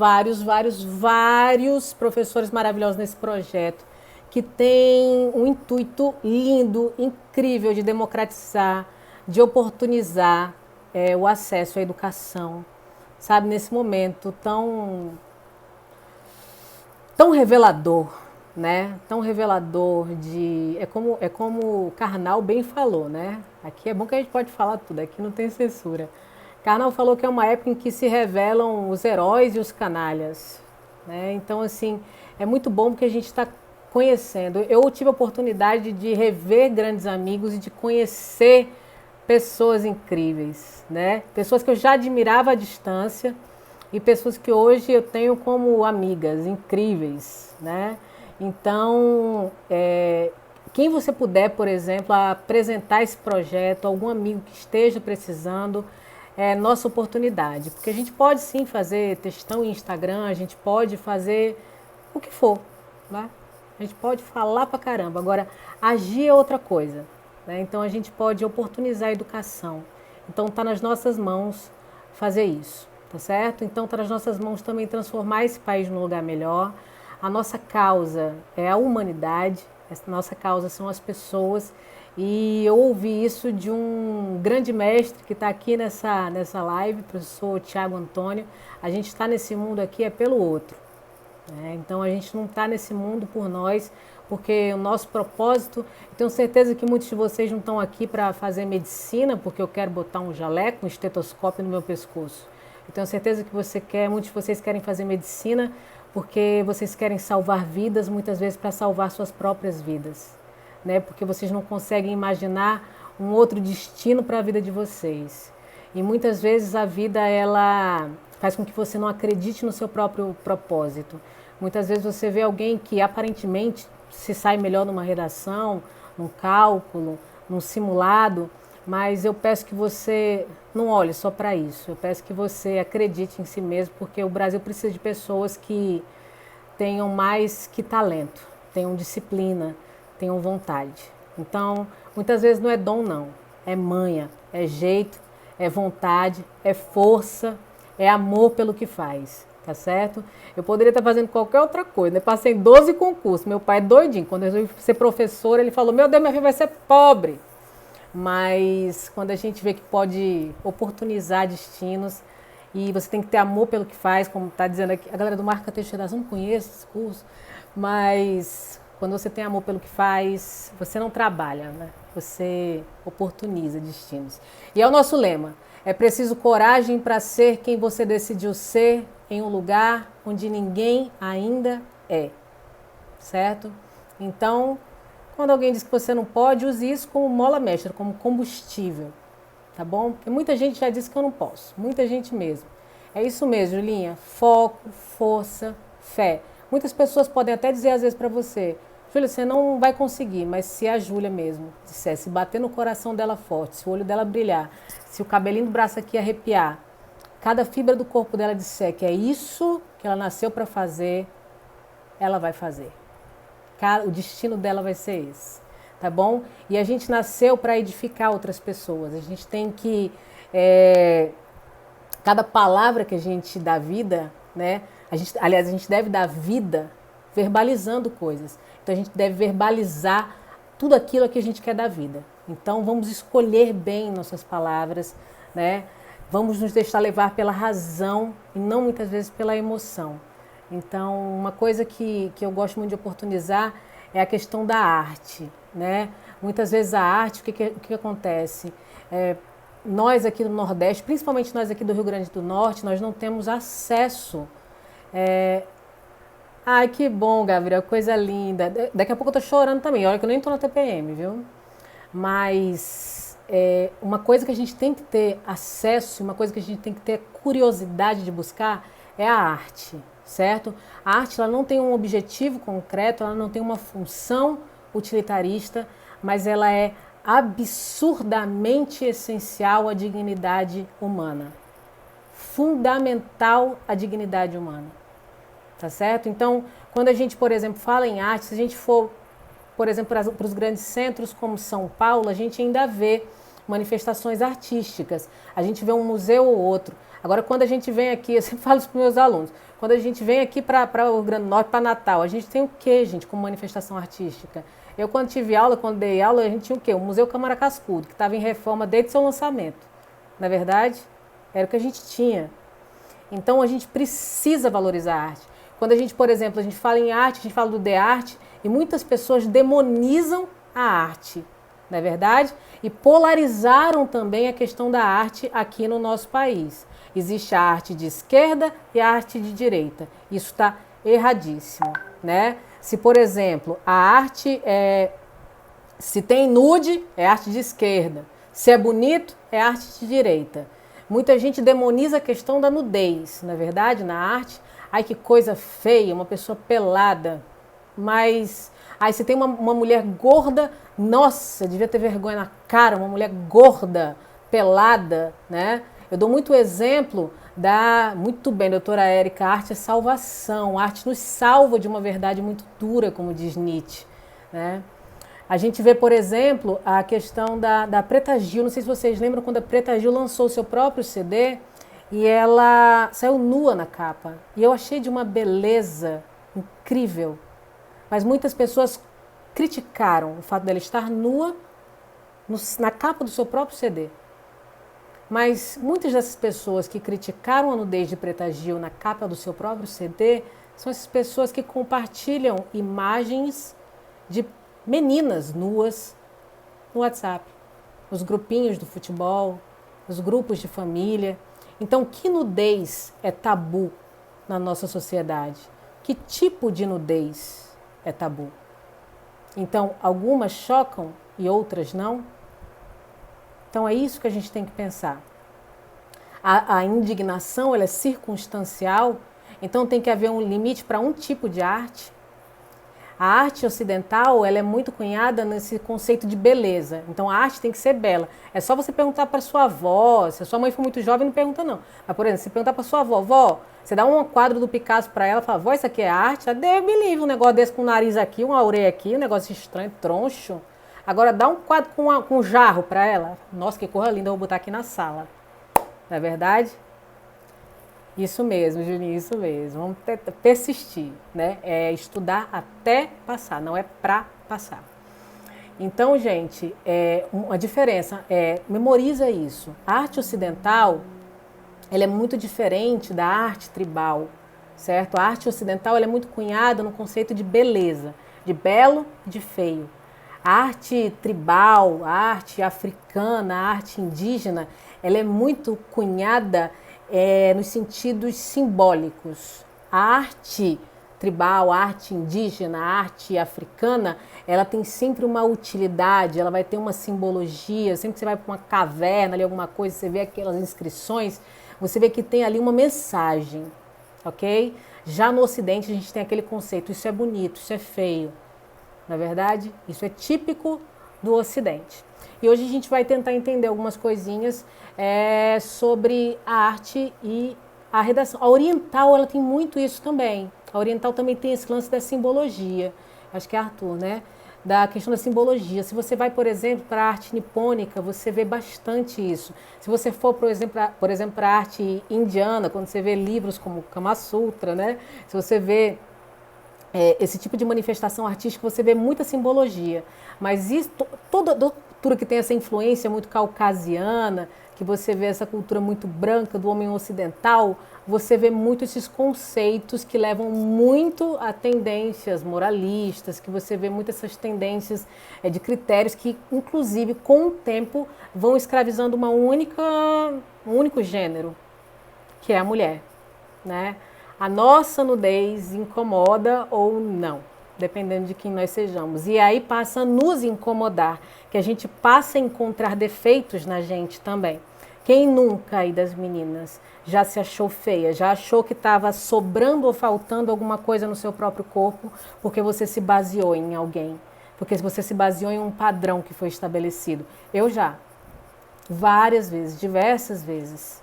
Vários professores maravilhosos nesse projeto, que tem um intuito lindo, incrível de democratizar, de oportunizar o acesso à educação, sabe, nesse momento tão revelador, né? Tão revelador de é como o Karnal bem falou, né? Aqui é bom que a gente pode falar tudo, aqui não tem censura. Karnal falou que é uma época em que se revelam os heróis e os canalhas, né? Então assim, é muito bom porque a gente está conhecendo. Eu tive a oportunidade de rever grandes amigos e de conhecer pessoas incríveis, né? Pessoas que eu já admirava à distância e pessoas que hoje eu tenho como amigas incríveis, né? Então, quem você puder, por exemplo, apresentar esse projeto, algum amigo que esteja precisando, é nossa oportunidade. Porque a gente pode sim fazer textão em Instagram, a gente pode fazer o que for, né? A gente pode falar pra caramba. Agora, agir é outra coisa, né? Então, a gente pode oportunizar a educação. Então, está nas nossas mãos fazer isso, tá certo? Então, está nas nossas mãos também transformar esse país num lugar melhor. A nossa causa é a humanidade, a nossa causa são as pessoas. E eu ouvi isso de um grande mestre que está aqui nessa live, professor Tiago Antônio. A gente está nesse mundo aqui é pelo outro. Então a gente não está nesse mundo por nós, porque o nosso propósito, eu tenho certeza que muitos de vocês não estão aqui para fazer medicina, porque eu quero botar um jaleco, um estetoscópio no meu pescoço. Eu tenho certeza que muitos de vocês querem fazer medicina porque vocês querem salvar vidas, muitas vezes para salvar suas próprias vidas, né? Porque vocês não conseguem imaginar um outro destino para a vida de vocês. E muitas vezes a vida ela faz com que você não acredite no seu próprio propósito. Muitas vezes você vê alguém que aparentemente se sai melhor numa redação, num cálculo, num simulado, mas eu peço que você não olhe só para isso. Eu peço que você acredite em si mesmo, porque o Brasil precisa de pessoas que tenham mais que talento, tenham disciplina, tenham vontade. Então, muitas vezes não é dom não, é manha, é jeito, é vontade, é força, é amor pelo que faz, tá certo? Eu poderia estar fazendo qualquer outra coisa, né? Passei em 12 concursos, meu pai é doidinho, quando eu resolvi ser professora, ele falou, meu Deus, minha filha vai ser pobre. Mas quando a gente vê que pode oportunizar destinos e você tem que ter amor pelo que faz, como está dizendo aqui, a galera do Marca Teixeira, não conhece esse curso, mas quando você tem amor pelo que faz, você não trabalha, né? Você oportuniza destinos. E é o nosso lema, é preciso coragem para ser quem você decidiu ser em um lugar onde ninguém ainda é, certo? Então, quando alguém diz que você não pode, use isso como mola mestra, como combustível, tá bom? Porque muita gente já disse que eu não posso, muita gente mesmo. É isso mesmo, Julinha, foco, força, fé. Muitas pessoas podem até dizer às vezes para você, Júlia, você não vai conseguir, mas se a Júlia mesmo disser, se bater no coração dela forte, se o olho dela brilhar, se o cabelinho do braço aqui arrepiar, cada fibra do corpo dela disser que é isso que ela nasceu para fazer, ela vai fazer. O destino dela vai ser esse, tá bom? E a gente nasceu para edificar outras pessoas. A gente tem que cada palavra que a gente dá vida, né? Aliás, a gente deve dar vida verbalizando coisas. Então a gente deve verbalizar tudo aquilo que a gente quer dar vida. Então vamos escolher bem nossas palavras, né? Vamos nos deixar levar pela razão e não muitas vezes pela emoção. Então, uma coisa que eu gosto muito de oportunizar é a questão da arte, né? Muitas vezes a arte, o que acontece? Nós aqui do Nordeste, principalmente nós aqui do Rio Grande do Norte, nós não temos acesso. Ai, que bom, Gabriel, coisa linda. Daqui a pouco eu tô chorando também, olha que eu nem tô na TPM, viu? Mas uma coisa que a gente tem que ter acesso, uma coisa que a gente tem que ter curiosidade de buscar é a arte, certo? A arte ela não tem um objetivo concreto, ela não tem uma função utilitarista, mas ela é absurdamente essencial à dignidade humana. Fundamental à dignidade humana. Tá certo? Então, quando a gente, por exemplo, fala em arte, se a gente for, por exemplo, para os grandes centros como São Paulo, a gente ainda vê manifestações artísticas. A gente vê um museu ou outro. Agora, quando a gente vem aqui, eu sempre falo isso para os meus alunos, quando a gente vem aqui para o Rio Grande do Norte, para Natal, a gente tem o quê, gente, como manifestação artística? Eu, quando tive aula, quando dei aula, a gente tinha o quê? O Museu Câmara Cascudo, que estava em reforma desde seu lançamento. Na verdade, era o que a gente tinha. Então, a gente precisa valorizar a arte. Quando a gente, por exemplo, a gente fala em arte, a gente fala do de arte, e muitas pessoas demonizam a arte, não é verdade? E polarizaram também a questão da arte aqui no nosso país. Existe a arte de esquerda e a arte de direita. Isso está erradíssimo, né? Se, por exemplo, a arte se tem nude, é arte de esquerda. Se é bonito, é arte de direita. Muita gente demoniza a questão da nudez, na verdade, na arte. Ai, que coisa feia, uma pessoa pelada. Mas aí você tem uma mulher gorda, nossa, devia ter vergonha na cara, uma mulher gorda, pelada, né? Eu dou muito exemplo muito bem, doutora Érica, a arte é salvação, a arte nos salva de uma verdade muito dura, como diz Nietzsche, né? A gente vê, por exemplo, a questão da Preta Gil. Não sei se vocês lembram quando a Preta Gil lançou o seu próprio CD e ela saiu nua na capa. E eu achei de uma beleza incrível. Mas muitas pessoas criticaram o fato dela estar nua na capa do seu próprio CD. Mas muitas dessas pessoas que criticaram a nudez de Preta Gil na capa do seu próprio CD são essas pessoas que compartilham imagens de meninas nuas no WhatsApp, nos grupinhos do futebol, nos grupos de família. Então, que nudez é tabu na nossa sociedade? Que tipo de nudez é tabu? Então, algumas chocam e outras não? Então, é isso que a gente tem que pensar. A indignação, ela é circunstancial, então tem que haver um limite para um tipo de arte. A arte ocidental, ela é muito cunhada nesse conceito de beleza. Então, a arte tem que ser bela. É só você perguntar para sua avó. Se a sua mãe for muito jovem, não pergunta não. Mas, por exemplo, se perguntar para sua avó, vó, você dá um quadro do Picasso para ela, fala, vó, isso aqui é arte? Ela deve me livre, um negócio desse com o nariz aqui, uma orelha aqui, um negócio estranho, troncho. Agora, dá um quadro com um jarro para ela. Nossa, que cor linda, eu vou botar aqui na sala. Não é verdade? Isso mesmo, Julinho, isso mesmo. Vamos persistir, né? É estudar até passar, não é para passar. Então, gente, uma diferença memoriza isso. A arte ocidental, ela é muito diferente da arte tribal, certo? A arte ocidental, ela é muito cunhada no conceito de beleza, de belo e de feio. A arte tribal, a arte africana, a arte indígena, ela é muito cunhada nos sentidos simbólicos. A arte tribal, a arte indígena, a arte africana, ela tem sempre uma utilidade, ela vai ter uma simbologia. Sempre que você vai para uma caverna, ali alguma coisa, você vê aquelas inscrições, você vê que tem ali uma mensagem, ok? Já no Ocidente a gente tem aquele conceito, isso é bonito, isso é feio. Na verdade, isso é típico do Ocidente. E hoje a gente vai tentar entender algumas coisinhas sobre a arte e a redação. A oriental, ela tem muito isso também. A oriental também tem esse lance da simbologia. Acho que é Arthur, né? Da questão da simbologia. Se você vai, por exemplo, para a arte nipônica, você vê bastante isso. Se você for, por exemplo, para a arte indiana, quando você vê livros como Kama Sutra, né? Se você vê esse tipo de manifestação artística, você vê muita simbologia. Mas isso, toda cultura que tem essa influência muito caucasiana, que você vê essa cultura muito branca do homem ocidental, você vê muito esses conceitos que levam muito a tendências moralistas, que você vê muito essas tendências de critérios que, inclusive, com o tempo, vão escravizando um único gênero, que é a mulher, né? A nossa nudez incomoda ou não, dependendo de quem nós sejamos. E aí passa a nos incomodar, que a gente passa a encontrar defeitos na gente também. Quem nunca aí das meninas já se achou feia, já achou que estava sobrando ou faltando alguma coisa no seu próprio corpo porque você se baseou em alguém, porque você se baseou em um padrão que foi estabelecido? Eu já, várias vezes, diversas vezes.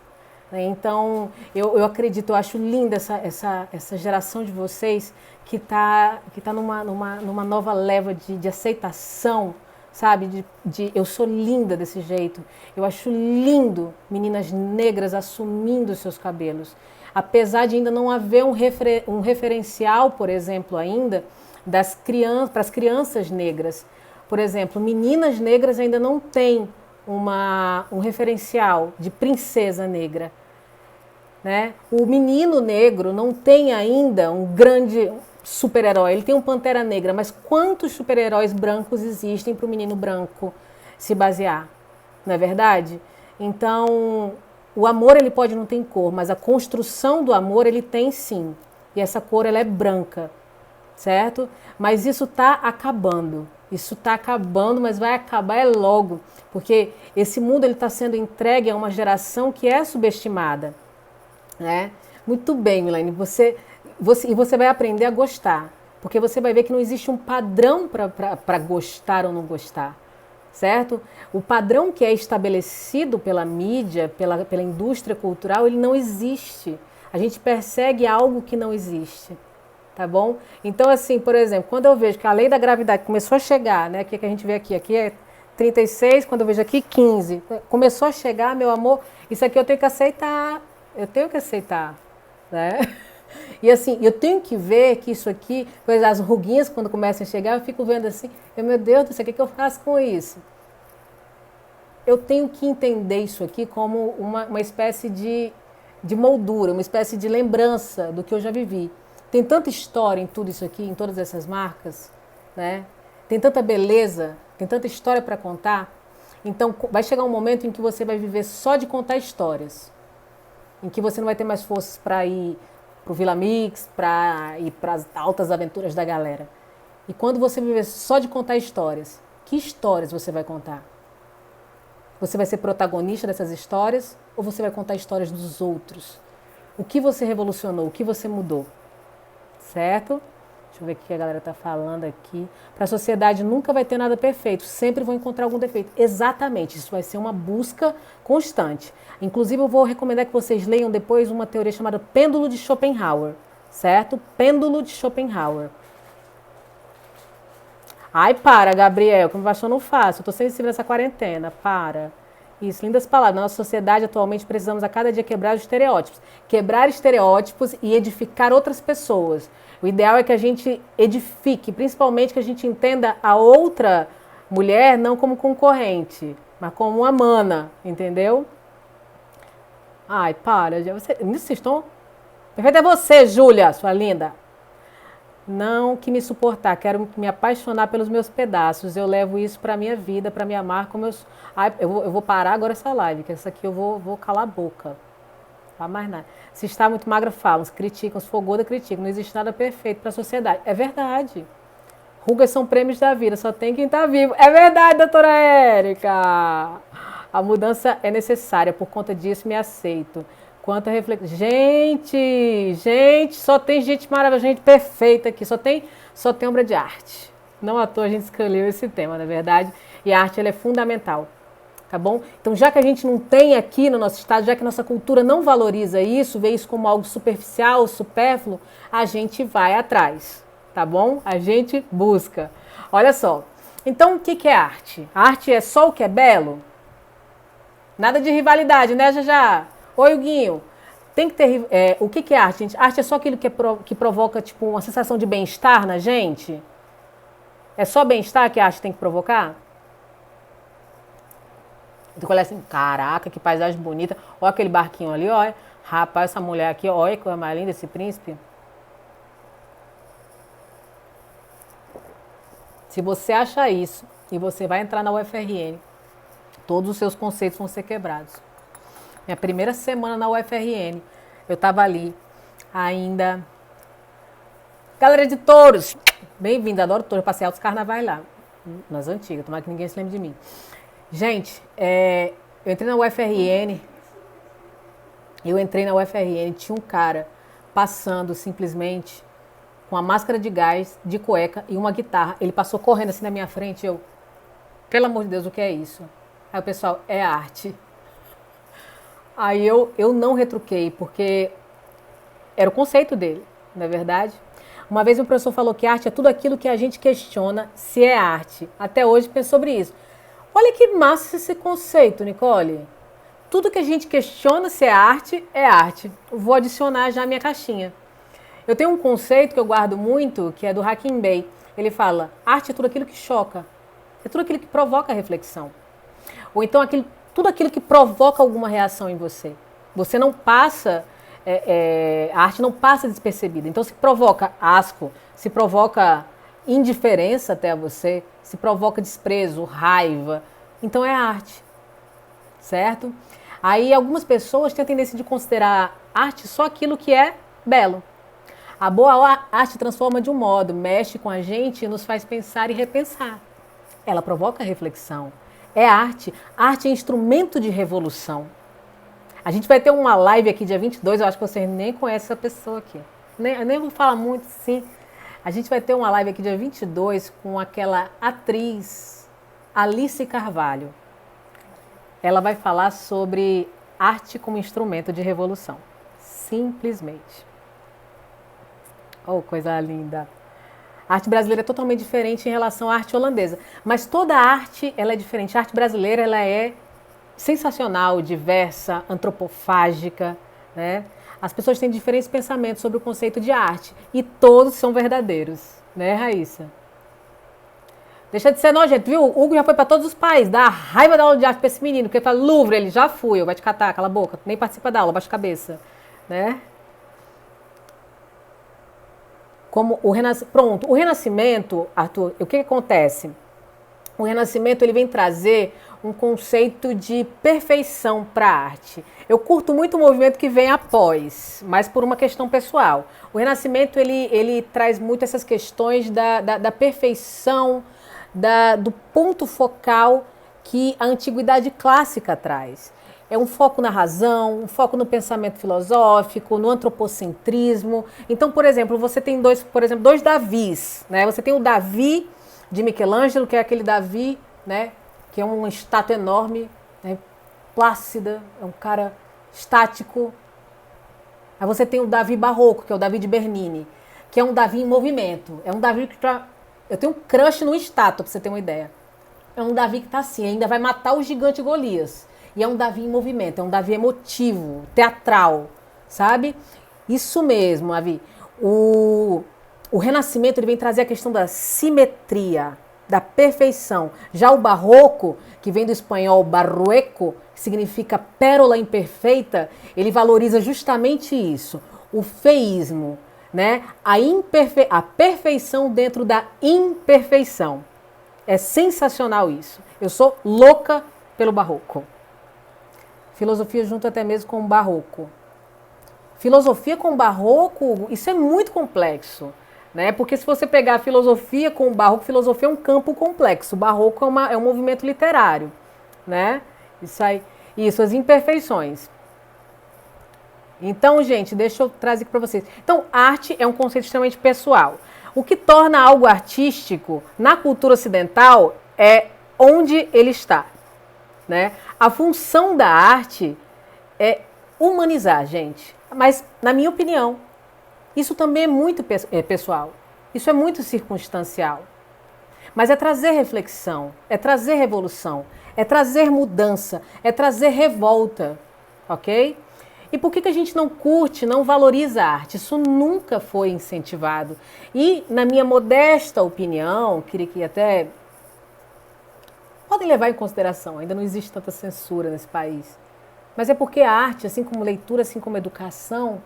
Então, eu acredito, eu acho linda essa geração de vocês que tá numa nova leva de aceitação, sabe? Eu sou linda desse jeito. Eu acho lindo meninas negras assumindo seus cabelos. Apesar de ainda não haver um referencial, por exemplo, ainda, para as crianças negras. Por exemplo, meninas negras ainda não têm um referencial de princesa negra. Né? O menino negro não tem ainda um grande super-herói, ele tem um Pantera Negra, mas quantos super-heróis brancos existem para o menino branco se basear? Não é verdade? Então, o amor ele pode não ter cor, mas a construção do amor ele tem sim. E essa cor ela é branca, certo? Mas isso está acabando. Isso está acabando, mas vai acabar logo, porque esse mundo ele está sendo entregue a uma geração que é subestimada. Né? Muito bem, Milene, e você vai aprender a gostar, porque você vai ver que não existe um padrão para gostar ou não gostar, certo? O padrão que é estabelecido pela mídia, pela indústria cultural, ele não existe. A gente persegue algo que não existe, tá bom? Então, assim, por exemplo, quando eu vejo que a lei da gravidade começou a chegar, né? O que a gente vê aqui é 36, quando eu vejo aqui 15, começou a chegar, meu amor, isso aqui eu tenho que aceitar. Eu tenho que aceitar, né? E assim, eu tenho que ver que isso aqui, pois as ruguinhas quando começam a chegar, eu fico vendo assim, meu Deus do céu, o que eu faço com isso? Eu tenho que entender isso aqui como uma espécie de moldura, uma espécie de lembrança do que eu já vivi. Tem tanta história em tudo isso aqui, em todas essas marcas, né? Tem tanta beleza, tem tanta história para contar. Então, vai chegar um momento em que você vai viver só de contar histórias. Em que você não vai ter mais forças para ir para o Vila Mix, para ir para as altas aventuras da galera. E quando você viver só de contar histórias, que histórias você vai contar? Você vai ser protagonista dessas histórias ou você vai contar histórias dos outros? O que você revolucionou? O que você mudou? Certo? Deixa eu ver o que a galera está falando aqui. Para a sociedade nunca vai ter nada perfeito, sempre vão encontrar algum defeito. Exatamente, isso vai ser uma busca constante. Inclusive, eu vou recomendar que vocês leiam depois uma teoria chamada Pêndulo de Schopenhauer, certo? Pêndulo de Schopenhauer. Ai, para, Gabriel, como eu não faço, eu estou sensível nessa quarentena, para. Isso, lindas palavras. Na nossa sociedade, atualmente, precisamos a cada dia quebrar os estereótipos. Quebrar estereótipos e edificar outras pessoas. O ideal é que a gente edifique, principalmente que a gente entenda a outra mulher não como concorrente, mas como uma mana, entendeu? Ai, para. Vocês estão... Perfeito é você, Júlia, sua linda. Não que me suportar, quero me apaixonar pelos meus pedaços. Eu levo isso para minha vida, para me amar como eu sou. Ai, eu vou parar agora essa live, que essa aqui eu vou calar a boca. Não fala mais nada. Se está muito magra, falam. Se criticam, se for gorda, criticam. Não existe nada perfeito para a sociedade. É verdade. Rugas são prêmios da vida, só tem quem está vivo. É verdade, doutora Érica. A mudança é necessária, por conta disso me aceito. Quanta reflexão. Gente, só tem gente maravilhosa, gente perfeita aqui. Só tem obra de arte. Não à toa a gente escolheu esse tema, na verdade. E a arte ela é fundamental. Tá bom? Então, já que a gente não tem aqui no nosso estado, já que nossa cultura não valoriza isso, vê isso como algo superficial, supérfluo, a gente vai atrás. Tá bom? A gente busca. Olha só. Então, o que é arte? A arte é só o que é belo? Nada de rivalidade, né, Jajá? Oi, Huguinho. Tem que ter... o que é arte, gente? Arte é só aquilo que provoca, tipo, uma sensação de bem-estar na gente? É só bem-estar que a arte tem que provocar? Tu olha assim, caraca, que paisagem bonita. Olha aquele barquinho ali, olha. Rapaz, essa mulher aqui, olha que coisa mais linda, esse príncipe. Se você acha isso e você vai entrar na UFRN, todos os seus conceitos vão ser quebrados. Minha primeira semana na UFRN, eu estava ali ainda. Galera de touros, bem-vinda, adoro touros, passei altos carnavais lá, nas antigas, tomara que ninguém se lembre de mim. Gente, eu entrei na UFRN, tinha um cara passando simplesmente com a máscara de gás, de cueca e uma guitarra. Ele passou correndo assim na minha frente, pelo amor de Deus, o que é isso? Aí o pessoal, é arte. Aí eu não retruquei, porque era o conceito dele, não é verdade? Uma vez um professor falou que arte é tudo aquilo que a gente questiona se é arte. Até hoje penso sobre isso. Olha que massa esse conceito, Nicole. Tudo que a gente questiona se é arte. Vou adicionar já a minha caixinha. Eu tenho um conceito que eu guardo muito, que é do Hakim Bey. Ele fala, arte é tudo aquilo que choca. É tudo aquilo que provoca reflexão. Ou então tudo aquilo que provoca alguma reação em você. Você não passa, a arte não passa despercebida. Então se provoca asco, se provoca indiferença até a você, se provoca desprezo, raiva, então é arte, certo? Aí algumas pessoas têm a tendência de considerar arte só aquilo que é belo. A boa arte transforma de um modo, mexe com a gente e nos faz pensar e repensar. Ela provoca reflexão. É arte. Arte é instrumento de revolução. A gente vai ter uma live aqui dia 22, eu acho que vocês nem conhecem essa pessoa aqui. Eu nem vou falar muito, sim. A gente vai ter uma live aqui dia 22 com aquela atriz Alice Carvalho. Ela vai falar sobre arte como instrumento de revolução. Simplesmente. Oh, coisa linda. A arte brasileira é totalmente diferente em relação à arte holandesa. Mas toda a arte ela é diferente. A arte brasileira ela é sensacional, diversa, antropofágica, né? As pessoas têm diferentes pensamentos sobre o conceito de arte. E todos são verdadeiros. Né, Raíssa? Deixa de ser nojento, viu? O Hugo já foi para todos os países. Dá raiva da aula de arte para esse menino. Porque ele fala, Louvre, ele já fui. Eu vai te catar, cala a boca. Nem participa da aula, baixa a cabeça. Né? Como o Renascimento. Pronto, o Renascimento, Arthur, o que acontece? O Renascimento ele vem trazer um conceito de perfeição para a arte. Eu curto muito o movimento que vem após, mas por uma questão pessoal. O Renascimento ele traz muito essas questões da perfeição, do ponto focal que a antiguidade clássica traz. É um foco na razão, um foco no pensamento filosófico, no antropocentrismo. Então, por exemplo, você tem dois Davis, né? Você tem o Davi de Michelangelo, que é aquele Davi, né? Que é uma estátua enorme, né? Plácida, é um cara estático. Aí você tem o Davi barroco, que é o Davi de Bernini, que é um Davi em movimento. É um Davi que eu tenho um crush no estátua, pra você ter uma ideia. É um Davi que tá assim, ainda vai matar o gigante Golias. E é um Davi em movimento, é um Davi emotivo, teatral, sabe? Isso mesmo, Avi. O Renascimento ele vem trazer a questão da simetria, da perfeição. Já o Barroco, que vem do espanhol barrueco, que significa pérola imperfeita, ele valoriza justamente isso, o feísmo, né? A perfeição dentro da imperfeição. É sensacional isso. Eu sou louca pelo Barroco. Filosofia junto até mesmo com o Barroco. Filosofia com o Barroco, isso é muito complexo, né? Porque se você pegar a filosofia com o Barroco, filosofia é um campo complexo. O Barroco é um movimento literário, né? Isso, as imperfeições. Então, gente, deixa eu trazer aqui para vocês. Então, arte é um conceito extremamente pessoal. O que torna algo artístico na cultura ocidental é onde ele está, né? A função da arte é humanizar, gente. Mas, na minha opinião, isso também é muito pessoal. Isso é muito circunstancial. Mas é trazer reflexão, é trazer revolução, é trazer mudança, é trazer revolta, ok? E por que a gente não curte, não valoriza a arte? Isso nunca foi incentivado. E, na minha modesta opinião, queria que até podem levar em consideração, ainda não existe tanta censura nesse país. Mas é porque a arte, assim como leitura, assim como educação,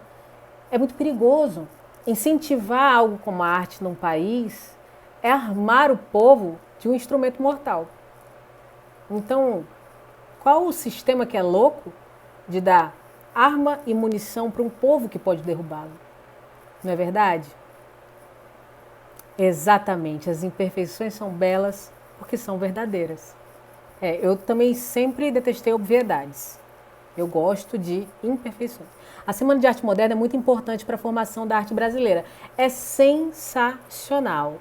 é muito perigoso. Incentivar algo como a arte num país é armar o povo de um instrumento mortal. Então, qual o sistema que é louco de dar arma e munição para um povo que pode derrubá-lo? Não é verdade? Exatamente, as imperfeições são belas porque são verdadeiras. Eu também sempre detestei obviedades. Eu gosto de imperfeições. A Semana de Arte Moderna é muito importante para a formação da arte brasileira. É sensacional,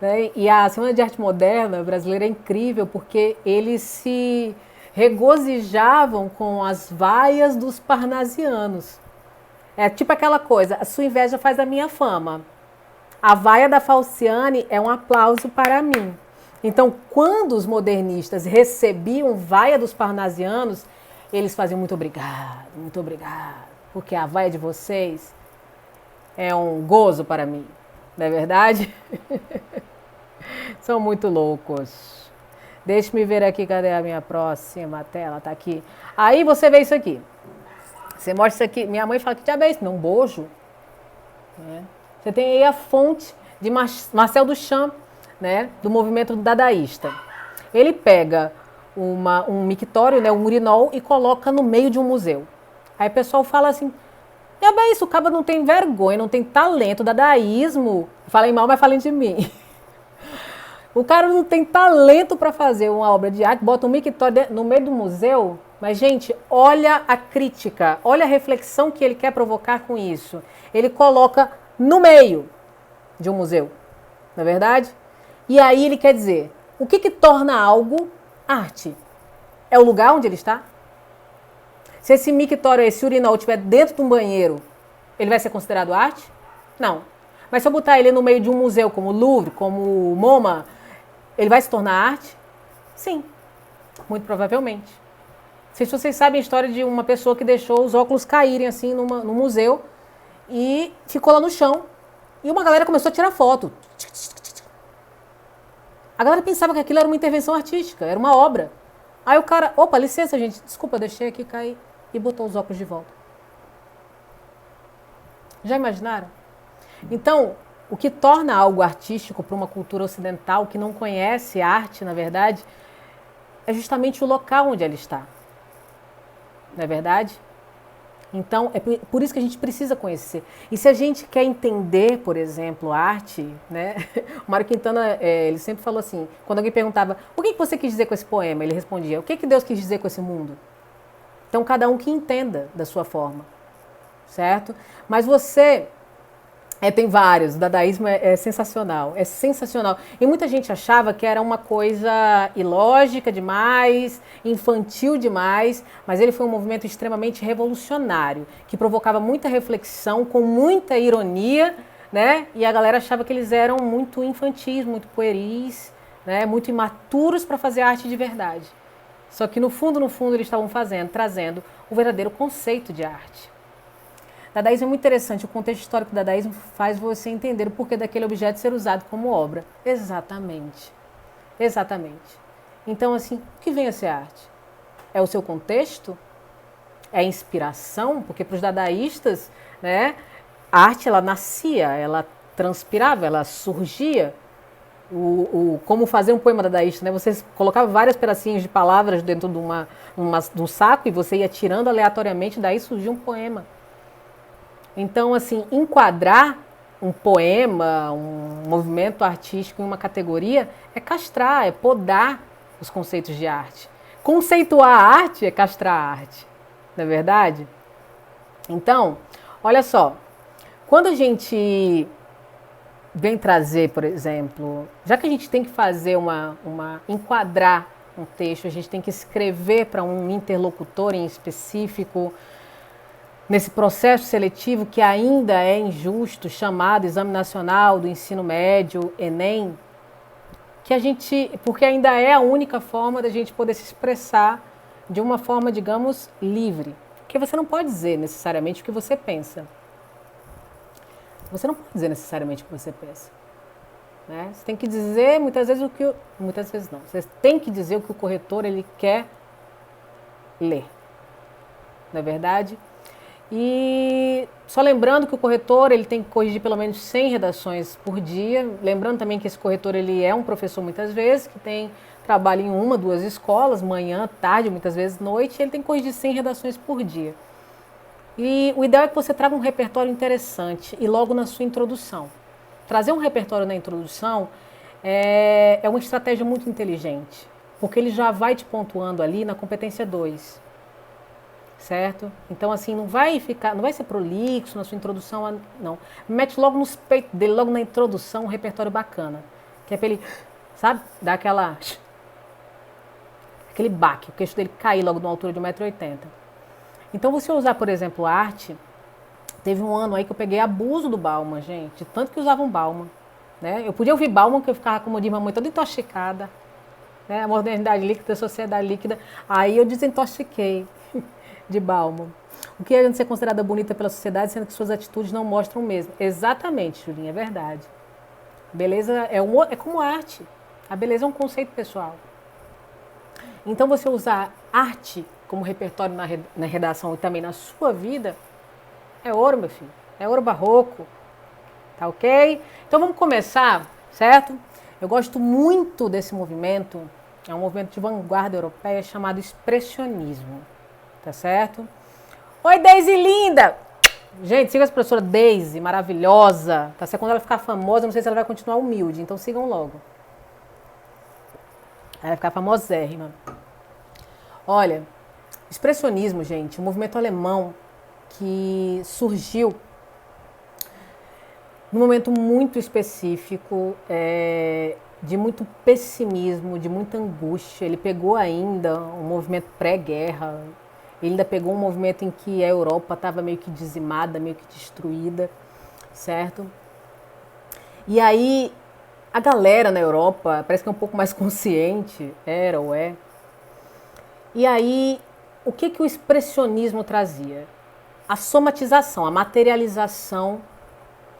né? E a Semana de Arte Moderna brasileira é incrível porque eles se regozijavam com as vaias dos parnasianos. É tipo aquela coisa, a sua inveja faz a minha fama. A vaia da Falciane é um aplauso para mim. Então, quando os modernistas recebiam vaia dos parnasianos, eles faziam muito obrigado, porque a vaia de vocês é um gozo para mim, não é verdade? São muito loucos. Deixa-me ver aqui, cadê a minha próxima tela? Tá aqui. Aí você vê isso aqui. Você mostra isso aqui. Minha mãe fala que diabo é isso? Não, bojo. Né? Você tem aí a fonte de Marcel Duchamp, né, do movimento dadaísta. Ele pega um mictório, né, um urinol, e coloca no meio de um museu. Aí o pessoal fala assim, diabo é isso? O cara não tem vergonha, não tem talento, dadaísmo. Falem mal, mas falem de mim. O cara não tem talento para fazer uma obra de arte, bota um mictório no meio do museu. Mas, gente, olha a crítica, olha a reflexão que ele quer provocar com isso. Ele coloca no meio de um museu, não é verdade? E aí ele quer dizer, o que torna algo arte? É o lugar onde ele está? Se esse mictório, esse urinol estiver dentro de um banheiro, ele vai ser considerado arte? Não. Mas se eu botar ele no meio de um museu como o Louvre, como o MoMA, ele vai se tornar arte? Sim, muito provavelmente. Não sei se vocês sabem a história de uma pessoa que deixou os óculos caírem assim no museu e ficou lá no chão. E uma galera começou a tirar foto. A galera pensava que aquilo era uma intervenção artística, era uma obra. Aí o cara, opa, licença gente, desculpa, deixei aqui cair, e botou os óculos de volta. Já imaginaram? Então, o que torna algo artístico para uma cultura ocidental que não conhece arte, na verdade, é justamente o local onde ela está. Não é verdade? Então, é por isso que a gente precisa conhecer. E se a gente quer entender, por exemplo, arte, né? O Mário Quintana, ele sempre falou assim, quando alguém perguntava, o que você quis dizer com esse poema? Ele respondia, o que Deus quis dizer com esse mundo? Então, cada um que entenda da sua forma, certo? Mas você... tem vários, o dadaísmo é sensacional, é sensacional. E muita gente achava que era uma coisa ilógica demais, infantil demais, mas ele foi um movimento extremamente revolucionário, que provocava muita reflexão, com muita ironia, né? E a galera achava que eles eram muito infantis, muito pueris, né? Muito imaturos para fazer arte de verdade. Só que no fundo eles estavam trazendo o verdadeiro conceito de arte. Dadaísmo é muito interessante, o contexto histórico do dadaísmo faz você entender o porquê daquele objeto ser usado como obra. Exatamente. Exatamente. Então, assim, o que vem a ser arte? É o seu contexto? É a inspiração? Porque para os dadaístas, né, a arte ela nascia, ela transpirava, ela surgia. Como fazer um poema dadaísta, né? Você colocava vários pedacinhos de palavras dentro de um saco e você ia tirando aleatoriamente, daí surgia um poema. Então, assim, enquadrar um poema, um movimento artístico em uma categoria é castrar, é podar os conceitos de arte. Conceituar a arte é castrar a arte, não é verdade? Então, olha só, quando a gente vem trazer, por exemplo, já que a gente tem que fazer enquadrar um texto, a gente tem que escrever para um interlocutor em específico, nesse processo seletivo que ainda é injusto, chamado Exame Nacional do Ensino Médio, Enem, porque ainda é a única forma da gente poder se expressar de uma forma, digamos, livre. Porque você não pode dizer necessariamente o que você pensa. Você não pode dizer necessariamente o que você pensa. Né? Você tem que dizer, muitas vezes não. Você tem que dizer o que o corretor ele quer ler. Não é verdade? E só lembrando que o corretor ele tem que corrigir pelo menos 100 redações por dia. Lembrando também que esse corretor ele é um professor muitas vezes, que trabalha em 1, 2 escolas, manhã, tarde, muitas vezes noite, e ele tem que corrigir 100 redações por dia. E o ideal é que você traga um repertório interessante e logo na sua introdução. Trazer um repertório na introdução é uma estratégia muito inteligente, porque ele já vai te pontuando ali na competência 2. Certo? Então, assim, não vai ser prolixo na sua introdução, não. Mete logo nos peitos dele, logo na introdução, um repertório bacana. Que é pra ele, sabe, dar aquele baque, o queixo dele cair logo numa altura de 1,80 m. Então, você usar, por exemplo, arte, Teve um ano aí que eu peguei abuso do Bauman, gente, de tanto que usavam Bauman, né? Eu podia ouvir Bauman, que eu ficava, como diz mamãe, toda intoxicada, né? A modernidade líquida, a sociedade líquida. Aí eu desintoxiquei de Bauman. O que é a gente ser considerada bonita pela sociedade, sendo que suas atitudes não mostram o mesmo? Exatamente, Julinha, é verdade. Beleza é como arte. A beleza é um conceito pessoal. Então você usar arte como repertório na redação e também na sua vida, é ouro, meu filho. É ouro barroco. Tá ok? Então vamos começar, certo? Eu gosto muito desse movimento. É um movimento de vanguarda europeia chamado expressionismo. Tá certo? Oi, Deise linda! Gente, siga essa professora Deise, maravilhosa. Tá certo? Quando ela ficar famosa, não sei se ela vai continuar humilde. Então sigam logo. Ela vai ficar famosérrima. Olha, expressionismo, gente, um movimento alemão que surgiu num momento muito específico, de muito pessimismo, de muita angústia. Ele pegou ainda um movimento pré-guerra, ele ainda pegou um movimento em que a Europa estava meio que dizimada, meio que destruída, certo? E aí a galera na Europa parece que é um pouco mais consciente, era ou é. E aí, o que o expressionismo trazia? A somatização, a materialização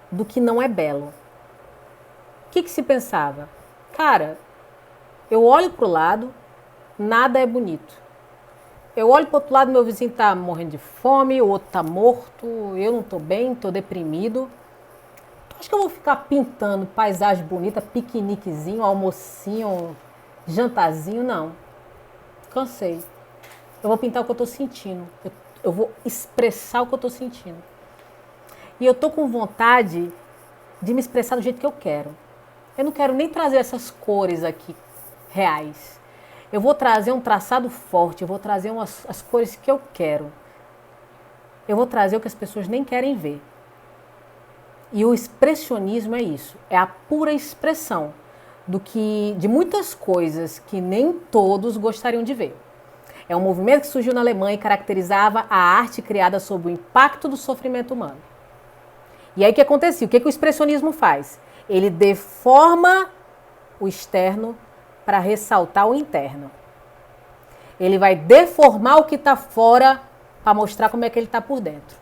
do que não é belo. O que se pensava? Cara, eu olho para o lado, nada é bonito. Eu olho para o outro lado, meu vizinho está morrendo de fome, o outro está morto, eu não estou bem, estou deprimido. Acho que eu vou ficar pintando paisagem bonita, piqueniquezinho, almocinho, jantarzinho, não. Cansei. Eu vou pintar o que eu estou sentindo. Eu vou expressar o que eu estou sentindo. E eu estou com vontade de me expressar do jeito que eu quero. Eu não quero nem trazer essas cores aqui reais. Eu vou trazer um traçado forte, eu vou trazer as cores que eu quero. Eu vou trazer o que as pessoas nem querem ver. E o expressionismo é isso, é a pura expressão de muitas coisas que nem todos gostariam de ver. É um movimento que surgiu na Alemanha e caracterizava a arte criada sob o impacto do sofrimento humano. E aí o que acontecia? O que o expressionismo faz? Ele deforma o externo para ressaltar o interno. Ele vai deformar o que está fora para mostrar como é que ele está por dentro.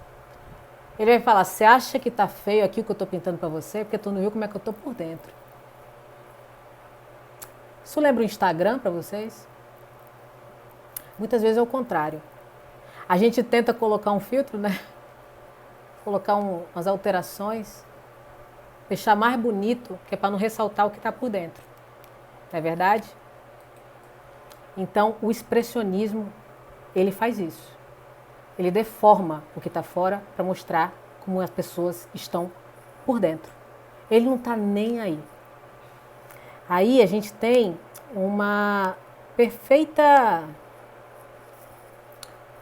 Ele vai falar, você acha que está feio aqui o que eu estou pintando para você? Porque tu não viu como é que eu estou por dentro. Isso lembra o Instagram para vocês? Muitas vezes é o contrário. A gente tenta colocar um filtro, né? Colocar umas alterações, deixar mais bonito, que é para não ressaltar o que está por dentro. Não é verdade? Então, o expressionismo, ele faz isso. Ele deforma o que está fora para mostrar como as pessoas estão por dentro. Ele não está nem aí. Aí a gente tem uma perfeita...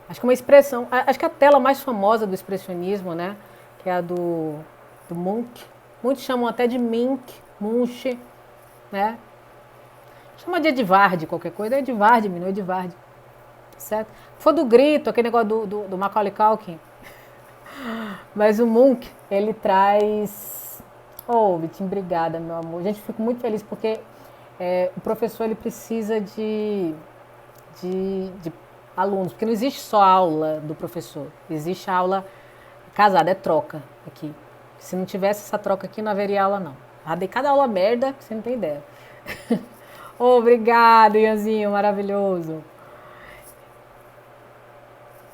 Acho que uma expressão... Acho que a tela mais famosa do expressionismo, né? Que é a do Munch. Muitos chamam até de Munch, né? Chama de Edvard, qualquer coisa. É Edvard, menino, Edvard. Certo? Foi do grito, aquele negócio do Macaulay Culkin. Mas o Munch, ele traz... Oh, Vitinho, obrigada, meu amor. Gente, fico muito feliz porque o professor ele precisa de alunos, porque não existe só aula do professor, existe aula casada, é troca aqui. Se não tivesse essa troca aqui, não haveria aula, não. Ah, dei cada aula merda, que você não tem ideia. Oh, obrigado, Ianzinho, maravilhoso.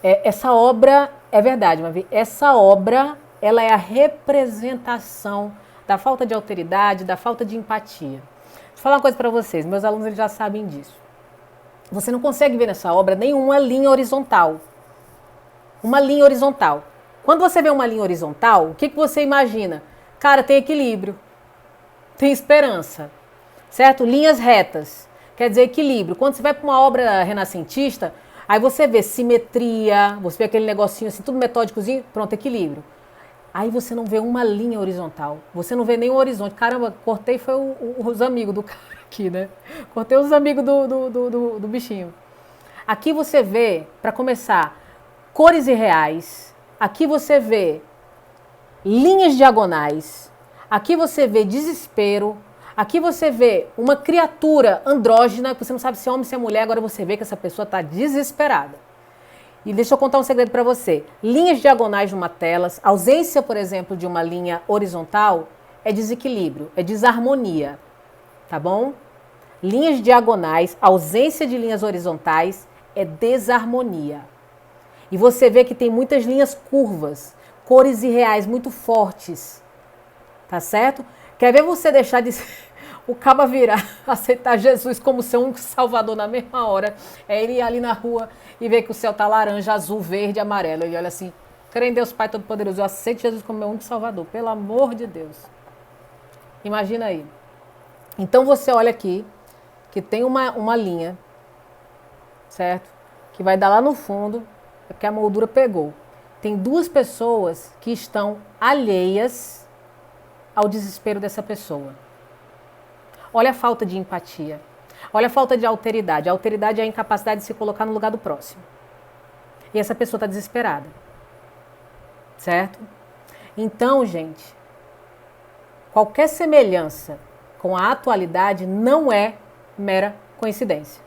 Essa obra, é verdade, Mavi, essa obra, ela é a representação da falta de alteridade, da falta de empatia. Vou falar uma coisa para vocês, meus alunos eles já sabem disso. Você não consegue ver nessa obra nenhuma linha horizontal. Uma linha horizontal. Quando você vê uma linha horizontal, o que você imagina? Cara, tem equilíbrio, tem esperança, certo? Linhas retas, quer dizer equilíbrio. Quando você vai para uma obra renascentista, aí você vê simetria, você vê aquele negocinho assim, tudo metódicozinho, pronto, equilíbrio. Aí você não vê uma linha horizontal, você não vê nenhum horizonte. Caramba, cortei foi os amigos do cara aqui, né? Cortei os amigos do bichinho. Aqui você vê, para começar, cores irreais. Aqui você vê linhas diagonais. Aqui você vê desespero. Aqui você vê uma criatura andrógena, que você não sabe se é homem ou se é mulher, agora você vê que essa pessoa está desesperada. E deixa eu contar um segredo para você. Linhas diagonais numa tela, ausência, por exemplo, de uma linha horizontal, é desequilíbrio, é desarmonia, tá bom? Linhas diagonais, ausência de linhas horizontais, é desarmonia. E você vê que tem muitas linhas curvas, cores irreais muito fortes, tá certo? Quer ver você deixar de o caba virar, aceitar Jesus como seu único salvador na mesma hora? É ele ir ali na rua e ver que o céu tá laranja, azul, verde, amarelo. Ele olha assim, crê em Deus Pai Todo-Poderoso, eu aceito Jesus como meu único salvador, pelo amor de Deus. Imagina aí. Então você olha aqui, que tem uma linha, certo? Que vai dar lá no fundo, porque a moldura pegou. Tem duas pessoas que estão alheias ao desespero dessa pessoa. Olha a falta de empatia. Olha a falta de alteridade. A alteridade é a incapacidade de se colocar no lugar do próximo. E essa pessoa está desesperada. Certo? Então, gente, qualquer semelhança com a atualidade não é mera coincidência.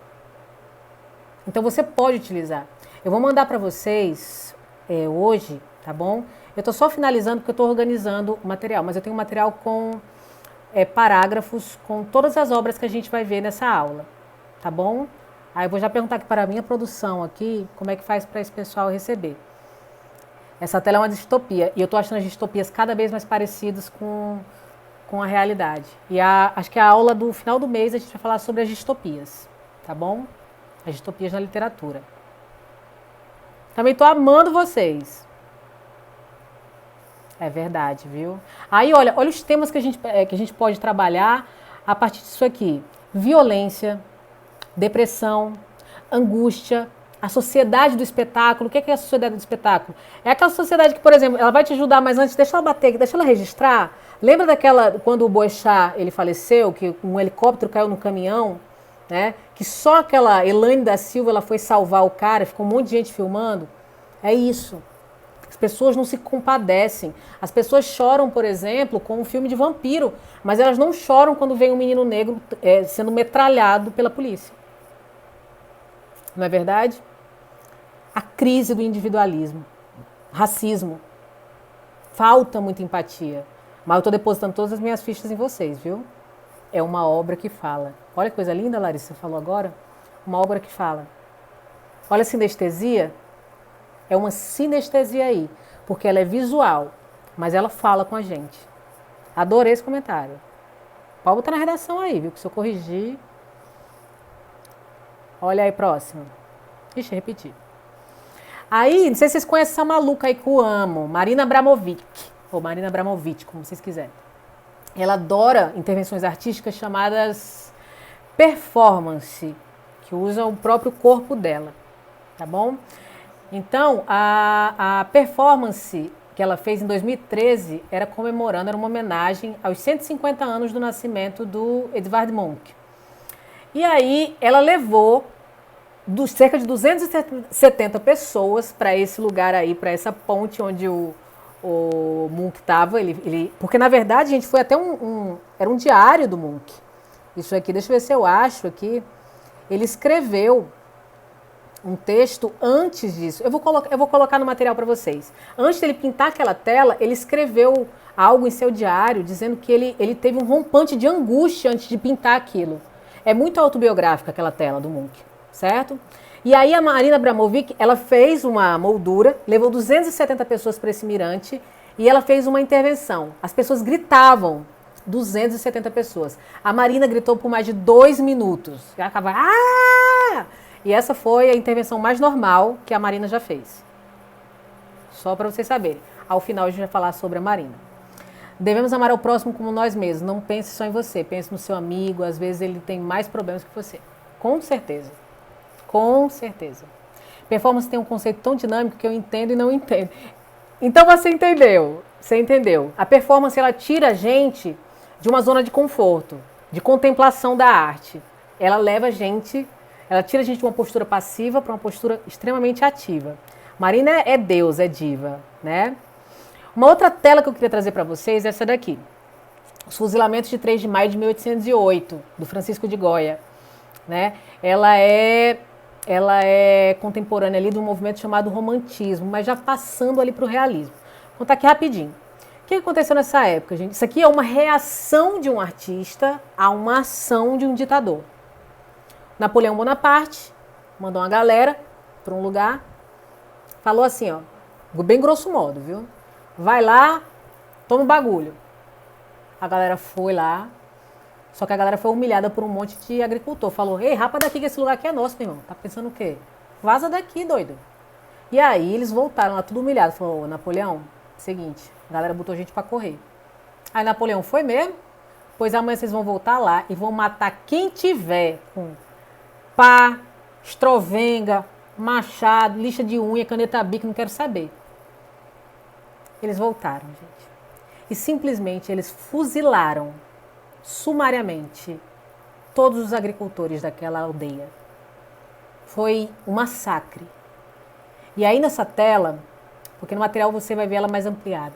Então você pode utilizar. Eu vou mandar para vocês hoje, tá bom? Eu estou só finalizando porque eu estou organizando o material, mas eu tenho um material com parágrafos com todas as obras que a gente vai ver nessa aula, tá bom? Aí eu vou já perguntar aqui para a minha produção aqui, como é que faz para esse pessoal receber. Essa tela é uma distopia e eu estou achando as distopias cada vez mais parecidas com a realidade. E acho que a aula do final do mês a gente vai falar sobre as distopias, tá bom? As distopias na literatura. Também estou amando vocês. É verdade, viu? Aí, olha os temas que a gente pode trabalhar a partir disso aqui. Violência, depressão, angústia, a sociedade do espetáculo. O que é a sociedade do espetáculo? É aquela sociedade que, por exemplo, ela vai te ajudar, mas antes, deixa ela bater, deixa ela registrar. Lembra daquela, quando o Boechat, ele faleceu, que um helicóptero caiu no caminhão, né? Que só aquela Elaine da Silva, ela foi salvar o cara, ficou um monte de gente filmando. É isso. As pessoas não se compadecem. As pessoas choram, por exemplo, com um filme de vampiro, mas elas não choram quando vem um menino negro sendo metralhado pela polícia. Não é verdade? A crise do individualismo, racismo, falta muita empatia. Mas eu estou depositando todas as minhas fichas em vocês, viu? É uma obra que fala. Olha que coisa linda, Larissa, você falou agora. Uma obra que fala. Olha a sinestesia. É uma sinestesia aí, porque ela é visual, mas ela fala com a gente. Adorei esse comentário. Pode botar na redação aí, viu? Que se eu corrigir... Olha aí, próximo. Ixi, repetir. Aí, não sei se vocês conhecem essa maluca aí que eu amo, Marina Abramovic, ou Marina Abramovic, como vocês quiserem. Ela adora intervenções artísticas chamadas performance, que usa o próprio corpo dela, tá bom? Então, a performance que ela fez em 2013 era comemorando, era uma homenagem aos 150 anos do nascimento do Edvard Munch. E aí, ela levou cerca de 270 pessoas para esse lugar aí, para essa ponte onde o Munch estava. Porque, na verdade, gente, foi até era um diário do Munch. Isso aqui, deixa eu ver se eu acho aqui. Ele escreveu um texto antes disso. Eu vou colocar no material para vocês. Antes dele pintar aquela tela, ele escreveu algo em seu diário dizendo que ele teve um rompante de angústia antes de pintar aquilo. É muito autobiográfica aquela tela do Munch, certo? E aí a Marina Abramovic, ela fez uma moldura, levou 270 pessoas para esse mirante e ela fez uma intervenção. As pessoas gritavam, 270 pessoas. A Marina gritou por mais de 2 minutos. Ela acaba, ah! E essa foi a intervenção mais normal que a Marina já fez. Só para vocês saberem. Ao final a gente vai falar sobre a Marina. Devemos amar o próximo como nós mesmos. Não pense só em você. Pense no seu amigo. Às vezes ele tem mais problemas que você. Com certeza. Com certeza. Performance tem um conceito tão dinâmico que eu entendo e não entendo. Então você entendeu. Você entendeu. A performance, ela tira a gente de uma zona de conforto, de contemplação da arte. Ela leva a gente... Ela tira a gente de uma postura passiva para uma postura extremamente ativa. Marina é Deus, é diva, né? Uma outra tela que eu queria trazer para vocês é essa daqui. Os fuzilamentos de 3 de maio de 1808, do Francisco de Goya. Né? Ela é contemporânea ali de um movimento chamado romantismo, mas já passando ali para o realismo. Vou contar aqui rapidinho. O que aconteceu nessa época, gente? Isso aqui é uma reação de um artista a uma ação de um ditador. Napoleão Bonaparte mandou uma galera para um lugar, falou assim, ó, bem grosso modo, viu? Vai lá, toma um bagulho. A galera foi lá, só que a galera foi humilhada por um monte de agricultor. Falou, ei, rapa daqui que esse lugar aqui é nosso, meu irmão. Tá pensando o quê? Vaza daqui, doido. E aí eles voltaram lá tudo humilhado. Falou, Napoleão, seguinte, a galera botou gente pra correr. Aí Napoleão foi mesmo, pois amanhã vocês vão voltar lá e vão matar quem tiver com pá, estrovenga, machado, lixa de unha, caneta bic, não quero saber. Eles voltaram, gente. E simplesmente eles fuzilaram sumariamente todos os agricultores daquela aldeia. Foi um massacre. E aí nessa tela, porque no material você vai ver ela mais ampliada.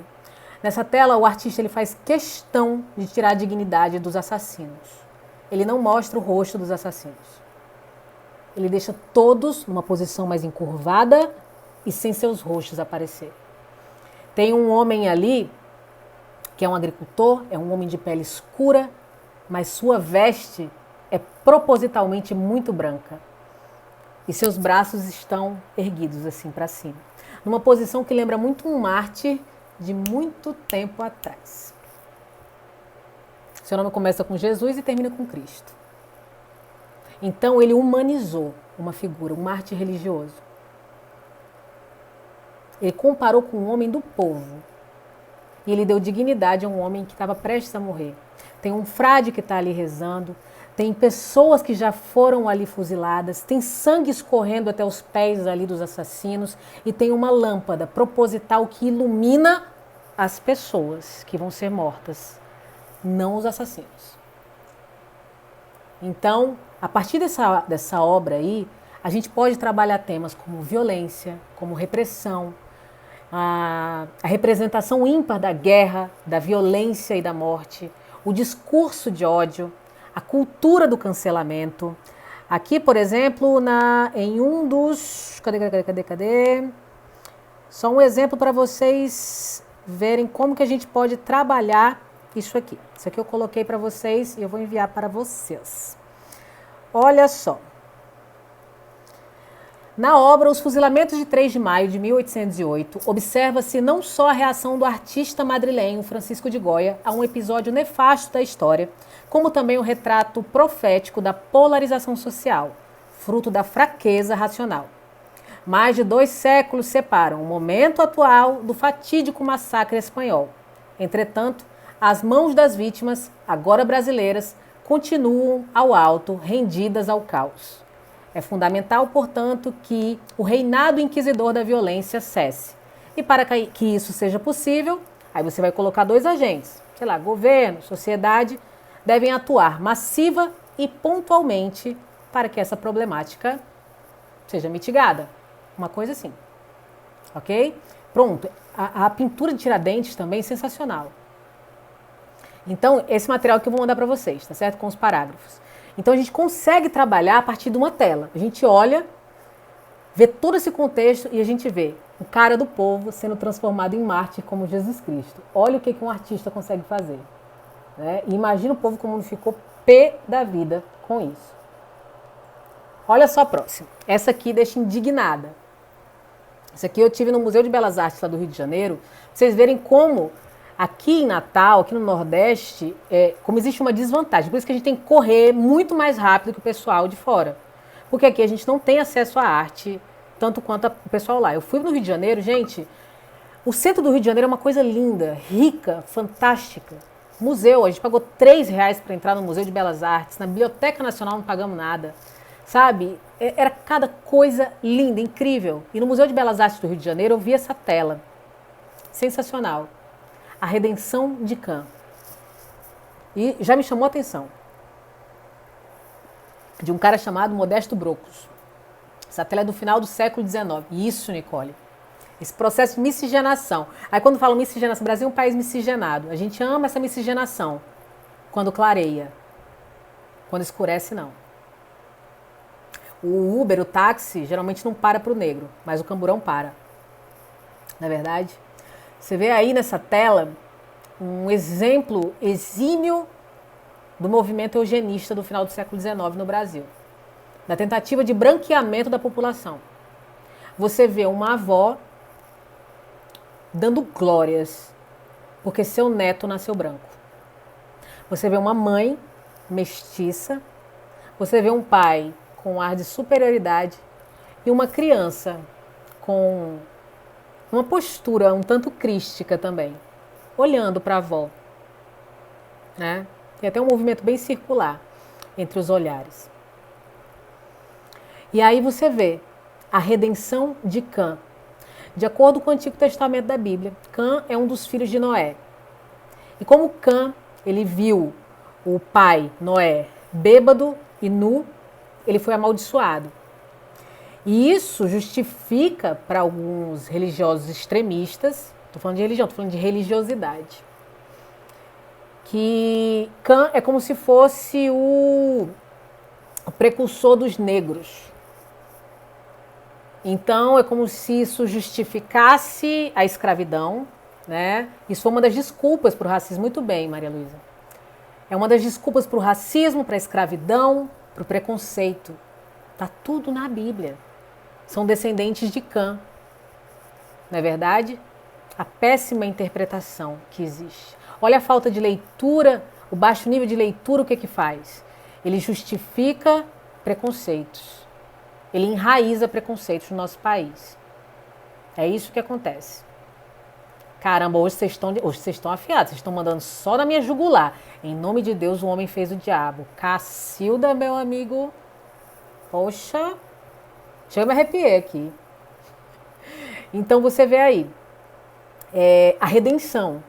Nessa tela o artista ele faz questão de tirar a dignidade dos assassinos. Ele não mostra o rosto dos assassinos. Ele deixa todos numa posição mais encurvada e sem seus rostos aparecer. Tem um homem ali que é um agricultor, é um homem de pele escura, mas sua veste é propositalmente muito branca. E seus braços estão erguidos assim para cima. Numa posição que lembra muito um mártir de muito tempo atrás. Seu nome começa com Jesus e termina com Cristo. Então ele humanizou uma figura, um mártir religioso. Ele comparou com um homem do povo. E ele deu dignidade a um homem que estava prestes a morrer. Tem um frade que está ali rezando, tem pessoas que já foram ali fuziladas, tem sangue escorrendo até os pés ali dos assassinos e tem uma lâmpada proposital que ilumina as pessoas que vão ser mortas, não os assassinos. Então, a partir dessa obra aí, a gente pode trabalhar temas como violência, como repressão, a representação ímpar da guerra, da violência e da morte, o discurso de ódio, a cultura do cancelamento. Aqui, por exemplo, em um dos... Cadê? Só um exemplo para vocês verem como que a gente pode trabalhar isso aqui. Isso aqui eu coloquei para vocês e eu vou enviar para vocês. Olha só. Na obra Os Fuzilamentos de 3 de maio de 1808, observa-se não só a reação do artista madrilenho Francisco de Goya a um episódio nefasto da história, como também o retrato profético da polarização social, fruto da fraqueza racional. Mais de 2 séculos separam o momento atual do fatídico massacre espanhol. Entretanto, as mãos das vítimas, agora brasileiras, continuam ao alto, rendidas ao caos. É fundamental, portanto, que o reinado inquisidor da violência cesse. E para que isso seja possível, aí você vai colocar 2 agentes, sei lá, governo, sociedade, devem atuar massiva e pontualmente para que essa problemática seja mitigada. Uma coisa assim, ok? Pronto, a pintura de Tiradentes também é sensacional. Então, esse material que eu vou mandar para vocês, tá certo? Com os parágrafos. Então a gente consegue trabalhar a partir de uma tela. A gente olha, vê todo esse contexto e a gente vê o cara do povo sendo transformado em mártir como Jesus Cristo. Olha o que um artista consegue fazer. Né? E imagina o povo como ficou pé da vida com isso. Olha só a próxima. Essa aqui deixa indignada. Essa aqui eu tive no Museu de Belas Artes lá do Rio de Janeiro. Pra vocês verem como... Aqui em Natal, aqui no Nordeste, como existe uma desvantagem. Por isso que a gente tem que correr muito mais rápido que o pessoal de fora. Porque aqui a gente não tem acesso à arte, tanto quanto o pessoal lá. Eu fui no Rio de Janeiro, gente, o centro do Rio de Janeiro é uma coisa linda, rica, fantástica. Museu, a gente pagou R$3 para entrar no Museu de Belas Artes, na Biblioteca Nacional não pagamos nada. Sabe? Era cada coisa linda, incrível. E no Museu de Belas Artes do Rio de Janeiro eu vi essa tela. Sensacional. A Redenção de Cã. E já me chamou a atenção. De um cara chamado Modesto Brocos. Essa tela é do final do século XIX. Isso, Nicole. Esse processo de miscigenação. Aí quando falam miscigenação, o Brasil é um país miscigenado. A gente ama essa miscigenação. Quando clareia. Quando escurece, não. O Uber, o táxi, geralmente não para pro negro, mas o camburão para. Não é verdade? Você vê aí nessa tela um exemplo exímio do movimento eugenista do final do século XIX no Brasil. Da tentativa de branqueamento da população. Você vê uma avó dando glórias porque seu neto nasceu branco. Você vê uma mãe mestiça. Você vê um pai com ar de superioridade e uma criança com uma postura um tanto crística também, olhando para a avó. Né? Tem até um movimento bem circular entre os olhares. E aí você vê a redenção de Cã. De acordo com o Antigo Testamento da Bíblia, Cã é um dos filhos de Noé. E como Cã, ele viu o pai, Noé, bêbado e nu, ele foi amaldiçoado. E isso justifica para alguns religiosos extremistas, estou falando de religião, estou falando de religiosidade, que Cã é como se fosse o precursor dos negros. Então, é como se isso justificasse a escravidão, né? Isso foi uma das desculpas para o racismo. Muito bem, Maria Luísa. É uma das desculpas para o racismo, para a escravidão, para o preconceito. Está tudo na Bíblia. São descendentes de Cã. Não é verdade? A péssima interpretação que existe. Olha a falta de leitura, o baixo nível de leitura, o que que faz? Ele justifica preconceitos. Ele enraiza preconceitos no nosso país. É isso que acontece. Caramba, hoje vocês estão afiados, vocês estão mandando só na minha jugular. Em nome de Deus, o homem fez o diabo. Cacilda, meu amigo. Poxa, chega a me arrepiar aqui. Então você vê aí a redenção.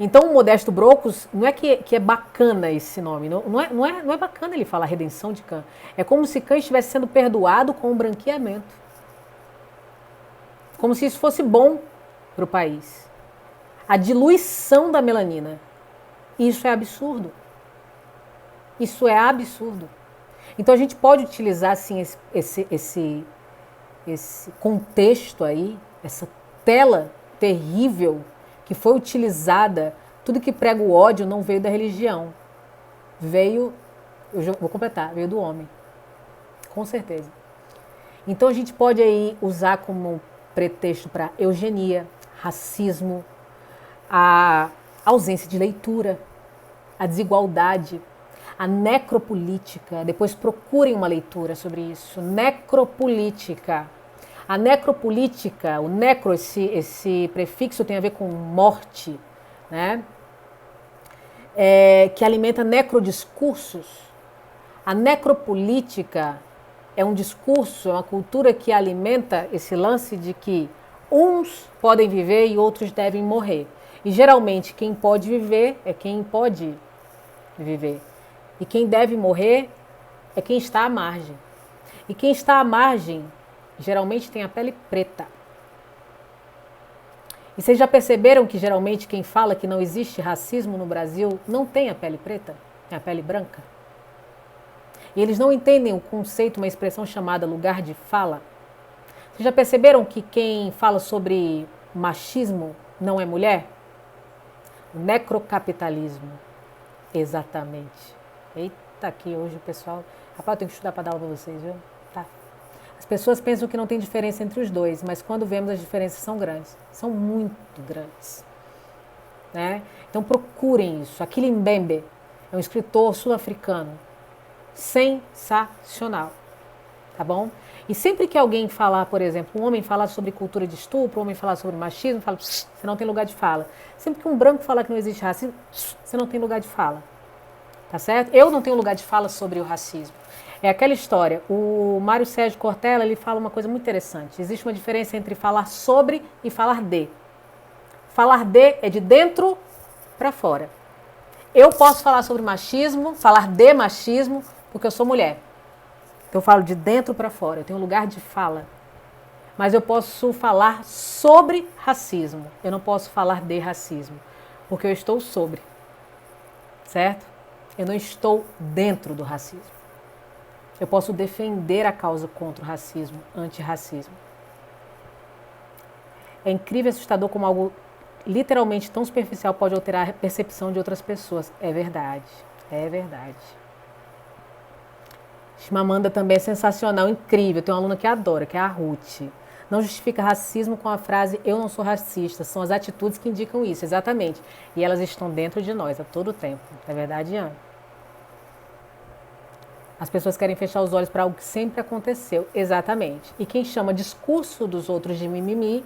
Então o Modesto Brocos, não é que é bacana esse nome, não é bacana ele falar redenção de Cã. É como se Cã estivesse sendo perdoado com um branqueamento. Como se isso fosse bom para o país. A diluição da melanina. Isso é absurdo. Isso é absurdo. Então a gente pode utilizar assim, esse contexto aí, essa tela terrível que foi utilizada, tudo que prega o ódio não veio da religião. Veio, vou completar, veio do homem. Com certeza. Então a gente pode aí usar como pretexto para eugenia, racismo, a ausência de leitura, a desigualdade, a necropolítica. Depois procurem uma leitura sobre isso. Necropolítica. A necropolítica, o necro, esse prefixo tem a ver com morte, né? Que alimenta necrodiscursos. A necropolítica é um discurso, é uma cultura que alimenta esse lance de que uns podem viver e outros devem morrer. E geralmente quem pode viver é quem pode viver. E quem deve morrer é quem está à margem. E quem está à margem geralmente tem a pele preta. E vocês já perceberam que geralmente quem fala que não existe racismo no Brasil não tem a pele preta, tem a pele branca? E eles não entendem o conceito, uma expressão chamada lugar de fala? Vocês já perceberam que quem fala sobre machismo não é mulher? O necrocapitalismo. Exatamente. Eita, aqui hoje o pessoal... Rapaz, eu tenho que estudar para dar aula para vocês, viu? Tá. As pessoas pensam que não tem diferença entre os dois, mas quando vemos as diferenças são grandes. São muito grandes. Né? Então procurem isso. Achille Mbembe é um escritor sul-africano. Sensacional. Tá bom? E sempre que alguém falar, por exemplo, um homem falar sobre cultura de estupro, um homem falar sobre machismo, fala, você não tem lugar de fala. Sempre que um branco falar que não existe racismo, você não tem lugar de fala. Tá certo? Eu não tenho lugar de fala sobre o racismo. É aquela história, o Mário Sérgio Cortella, ele fala uma coisa muito interessante. Existe uma diferença entre falar sobre e falar de. Falar de é de dentro para fora. Eu posso falar sobre machismo, falar de machismo, porque eu sou mulher. Então eu falo de dentro para fora, eu tenho lugar de fala. mas eu posso falar sobre racismo. Eu não posso falar de racismo, porque eu estou sobre, certo? Eu não estou dentro do racismo. Eu posso defender a causa contra o racismo, antirracismo. É incrível e assustador como algo literalmente tão superficial pode alterar a percepção de outras pessoas. É verdade, é verdade. Chimamanda também é sensacional, incrível. Tem uma aluna que adora, que é a Ruth. Não justifica racismo com a frase eu não sou racista. São as atitudes que indicam isso, exatamente. E elas estão dentro de nós a todo tempo. É verdade, Ian? As pessoas querem fechar os olhos para algo que sempre aconteceu. Exatamente. E quem chama discurso dos outros de mimimi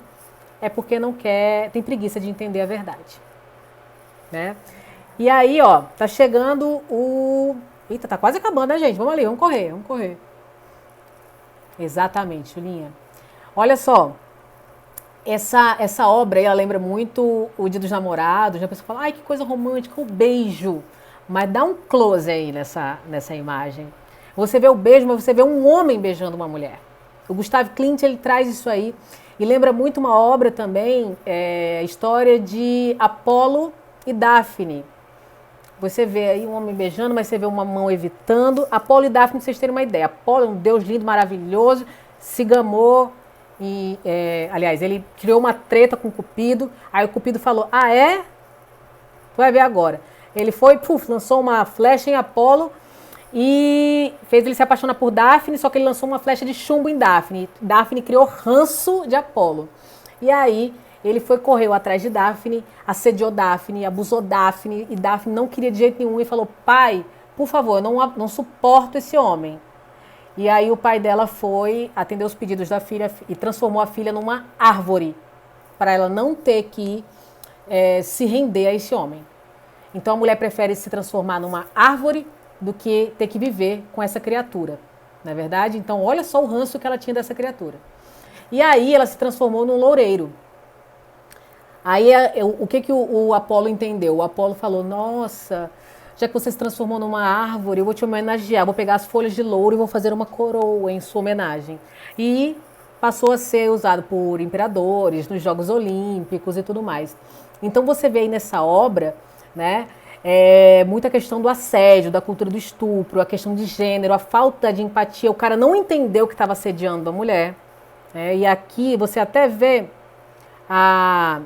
é porque não quer, tem preguiça de entender a verdade. Né? E aí, ó, tá chegando o... Eita, tá quase acabando, né, gente? Vamos ali, vamos correr, vamos correr. Exatamente, Julinha. Olha só, essa obra aí, ela lembra muito o Dia dos Namorados, né? A pessoa fala, ai, que coisa romântica, o beijo. Mas dá um close aí nessa imagem. Você vê o beijo, mas você vê um homem beijando uma mulher. O Gustav Klimt, ele traz isso aí. E lembra muito uma obra também, a história de Apolo e Daphne. Você vê aí um homem beijando, mas você vê uma mão evitando. Apolo e Daphne, pra vocês terem uma ideia. Apolo é um deus lindo, maravilhoso, se gamou. E, aliás, ele criou uma treta com o Cupido. Aí o Cupido falou, ah, é? Tu vai ver agora. Ele foi, lançou uma flecha em Apolo e fez ele se apaixonar por Daphne, só que ele lançou uma flecha de chumbo em Daphne. Daphne criou ranço de Apolo. E aí ele correu atrás de Daphne, assediou Daphne, abusou Daphne, e Daphne não queria de jeito nenhum e falou, pai, por favor, eu não suporto esse homem. E aí o pai dela foi atender os pedidos da filha e transformou a filha numa árvore, para ela não ter que se render a esse homem. Então a mulher prefere se transformar numa árvore do que ter que viver com essa criatura, não é verdade? Então olha só o ranço que ela tinha dessa criatura. E aí ela se transformou num loureiro. Aí o que o Apolo entendeu? O Apolo falou, nossa, já que você se transformou numa árvore, eu vou te homenagear, vou pegar as folhas de louro e vou fazer uma coroa em sua homenagem. E passou a ser usado por imperadores, nos Jogos Olímpicos e tudo mais. Então você vê aí nessa obra, né, muita questão do assédio, da cultura do estupro, a questão de gênero, a falta de empatia, o cara não entendeu que estava assediando a mulher. E aqui você até vê a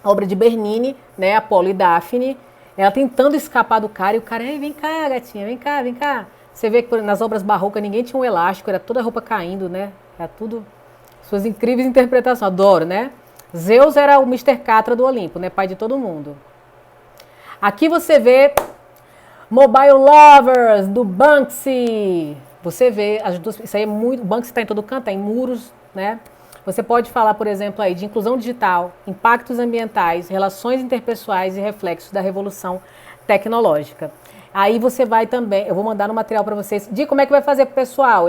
obra de Bernini, né, Apolo e Daphne, ela tentando escapar do cara e o cara, vem cá, gatinha, vem cá, vem cá. Você vê que nas obras barrocas ninguém tinha um elástico, era toda a roupa caindo, né? Era tudo suas incríveis interpretações, adoro, né? Zeus era o Mr. Catra do Olimpo, né, pai de todo mundo. Aqui você vê Mobile Lovers, do Banksy. Você vê as duas, isso aí é muito, o Banksy está em todo canto, está em muros, né? Você pode falar, por exemplo, aí de inclusão digital, impactos ambientais, relações interpessoais e reflexos da revolução tecnológica. Aí você vai também, eu vou mandar no material para vocês. Di, como é que vai fazer pro pessoal?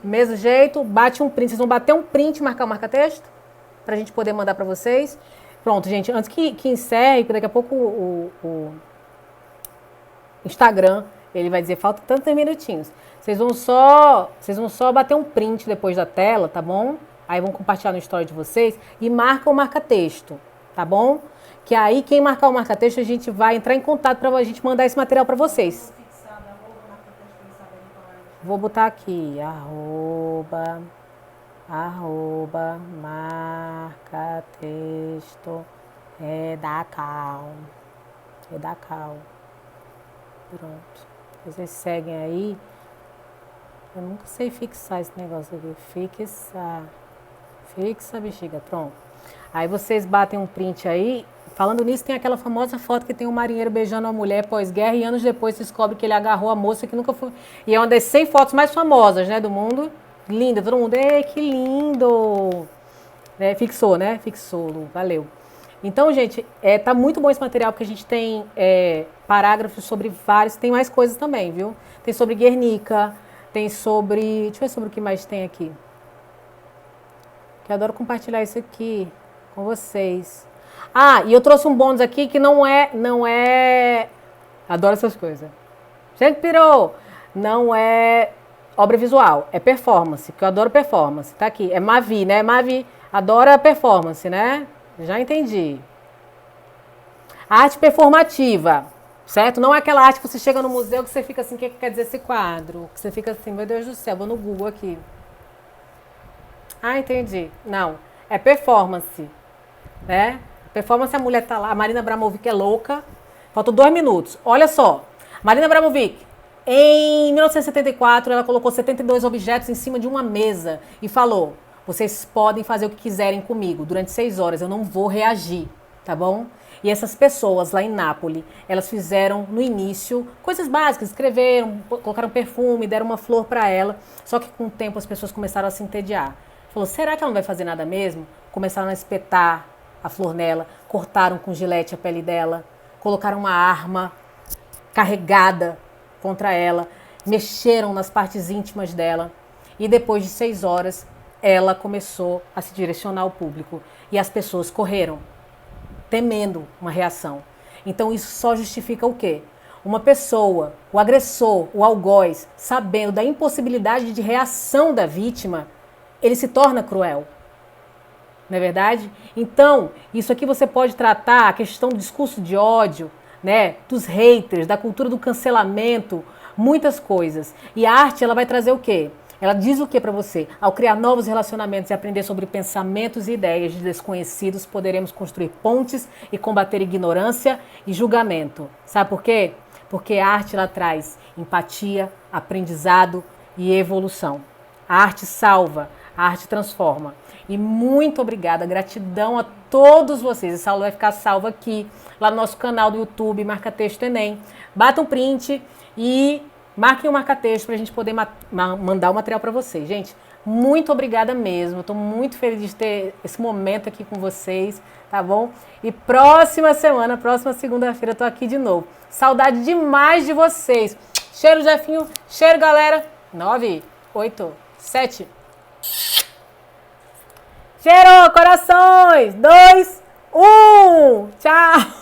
Mesmo jeito, bate um print. Vocês vão bater um print e marcar o marca-texto? Para a gente poder mandar para vocês. Pronto, gente, antes que encerre, porque daqui a pouco o Instagram, ele vai dizer, falta tantos minutinhos. Vocês vão só bater um print depois da tela, tá bom? Aí vão compartilhar no story de vocês e marca o marca-texto, tá bom? Que aí quem marcar o marca-texto, a gente vai entrar em contato para a gente mandar esse material para vocês. Vou botar aqui, arroba marca-texto Redacal. Pronto. Vocês seguem aí. Eu nunca sei fixar esse negócio aqui. Fixa, bexiga. Pronto. Aí vocês batem um print aí. Falando nisso, tem aquela famosa foto que tem um marinheiro beijando uma mulher pós-guerra e anos depois se descobre que ele agarrou a moça que nunca foi... E é uma das 100 fotos mais famosas, né, do mundo. Linda, todo mundo, que lindo! Fixou, né? Fixou, Lu. Valeu. Então, gente, tá muito bom esse material, porque a gente tem parágrafos sobre vários, tem mais coisas também, viu? Tem sobre Guernica, tem sobre... Deixa eu ver sobre o que mais tem aqui. Que eu adoro compartilhar isso aqui com vocês. Ah, e eu trouxe um bônus aqui que não é... Adoro essas coisas. Gente, pirou! Não é Obra visual, é performance, que eu adoro performance. Tá aqui, é Mavi, né? Mavi adora performance, né? Já entendi. Arte performativa, certo? Não é aquela arte que você chega no museu que você fica assim, o que quer dizer esse quadro? Que você fica assim, meu Deus do céu, vou no Google aqui. Ah, entendi. Não, é performance, né? Performance, a mulher tá lá, a Marina Abramovic é louca. Faltam 2 minutos. Olha só, Marina Abramovic, em 1974, ela colocou 72 objetos em cima de uma mesa e falou: vocês podem fazer o que quiserem comigo durante 6 horas, eu não vou reagir, tá bom? E essas pessoas lá em Nápoles, elas fizeram no início coisas básicas, escreveram, colocaram perfume, deram uma flor para ela. Só que com o tempo as pessoas começaram a se entediar. Falou: será que ela não vai fazer nada mesmo? Começaram a espetar a flor nela, cortaram com gilete a pele dela, colocaram uma arma carregada contra ela, mexeram nas partes íntimas dela. E depois de 6 horas, ela começou a se direcionar ao público. E as pessoas correram, temendo uma reação. Então isso só justifica o quê? Uma pessoa, o agressor, o algoz, sabendo da impossibilidade de reação da vítima, ele se torna cruel. Não é verdade? Então, isso aqui você pode tratar a questão do discurso de ódio, né, dos haters, da cultura do cancelamento, muitas coisas. E a arte, ela vai trazer o quê? Ela diz o que para você? Ao criar novos relacionamentos e aprender sobre pensamentos e ideias de desconhecidos, poderemos construir pontes e combater ignorância e julgamento. Sabe por quê? Porque a arte, ela traz empatia, aprendizado e evolução. A arte salva, a arte transforma. E muito obrigada, gratidão a todos vocês. Essa aula vai ficar salva aqui, lá no nosso canal do YouTube, Marca Texto Enem. Bata um print e marquem o marca-texto para a gente poder mandar o material para vocês. Gente, muito obrigada mesmo. Estou muito feliz de ter esse momento aqui com vocês, tá bom? E próxima semana, próxima segunda-feira, estou aqui de novo. Saudade demais de vocês. Cheiro, Jefinho. Cheiro, galera. 9, 8, 7. Cheiro, corações. 2, 1. Tchau.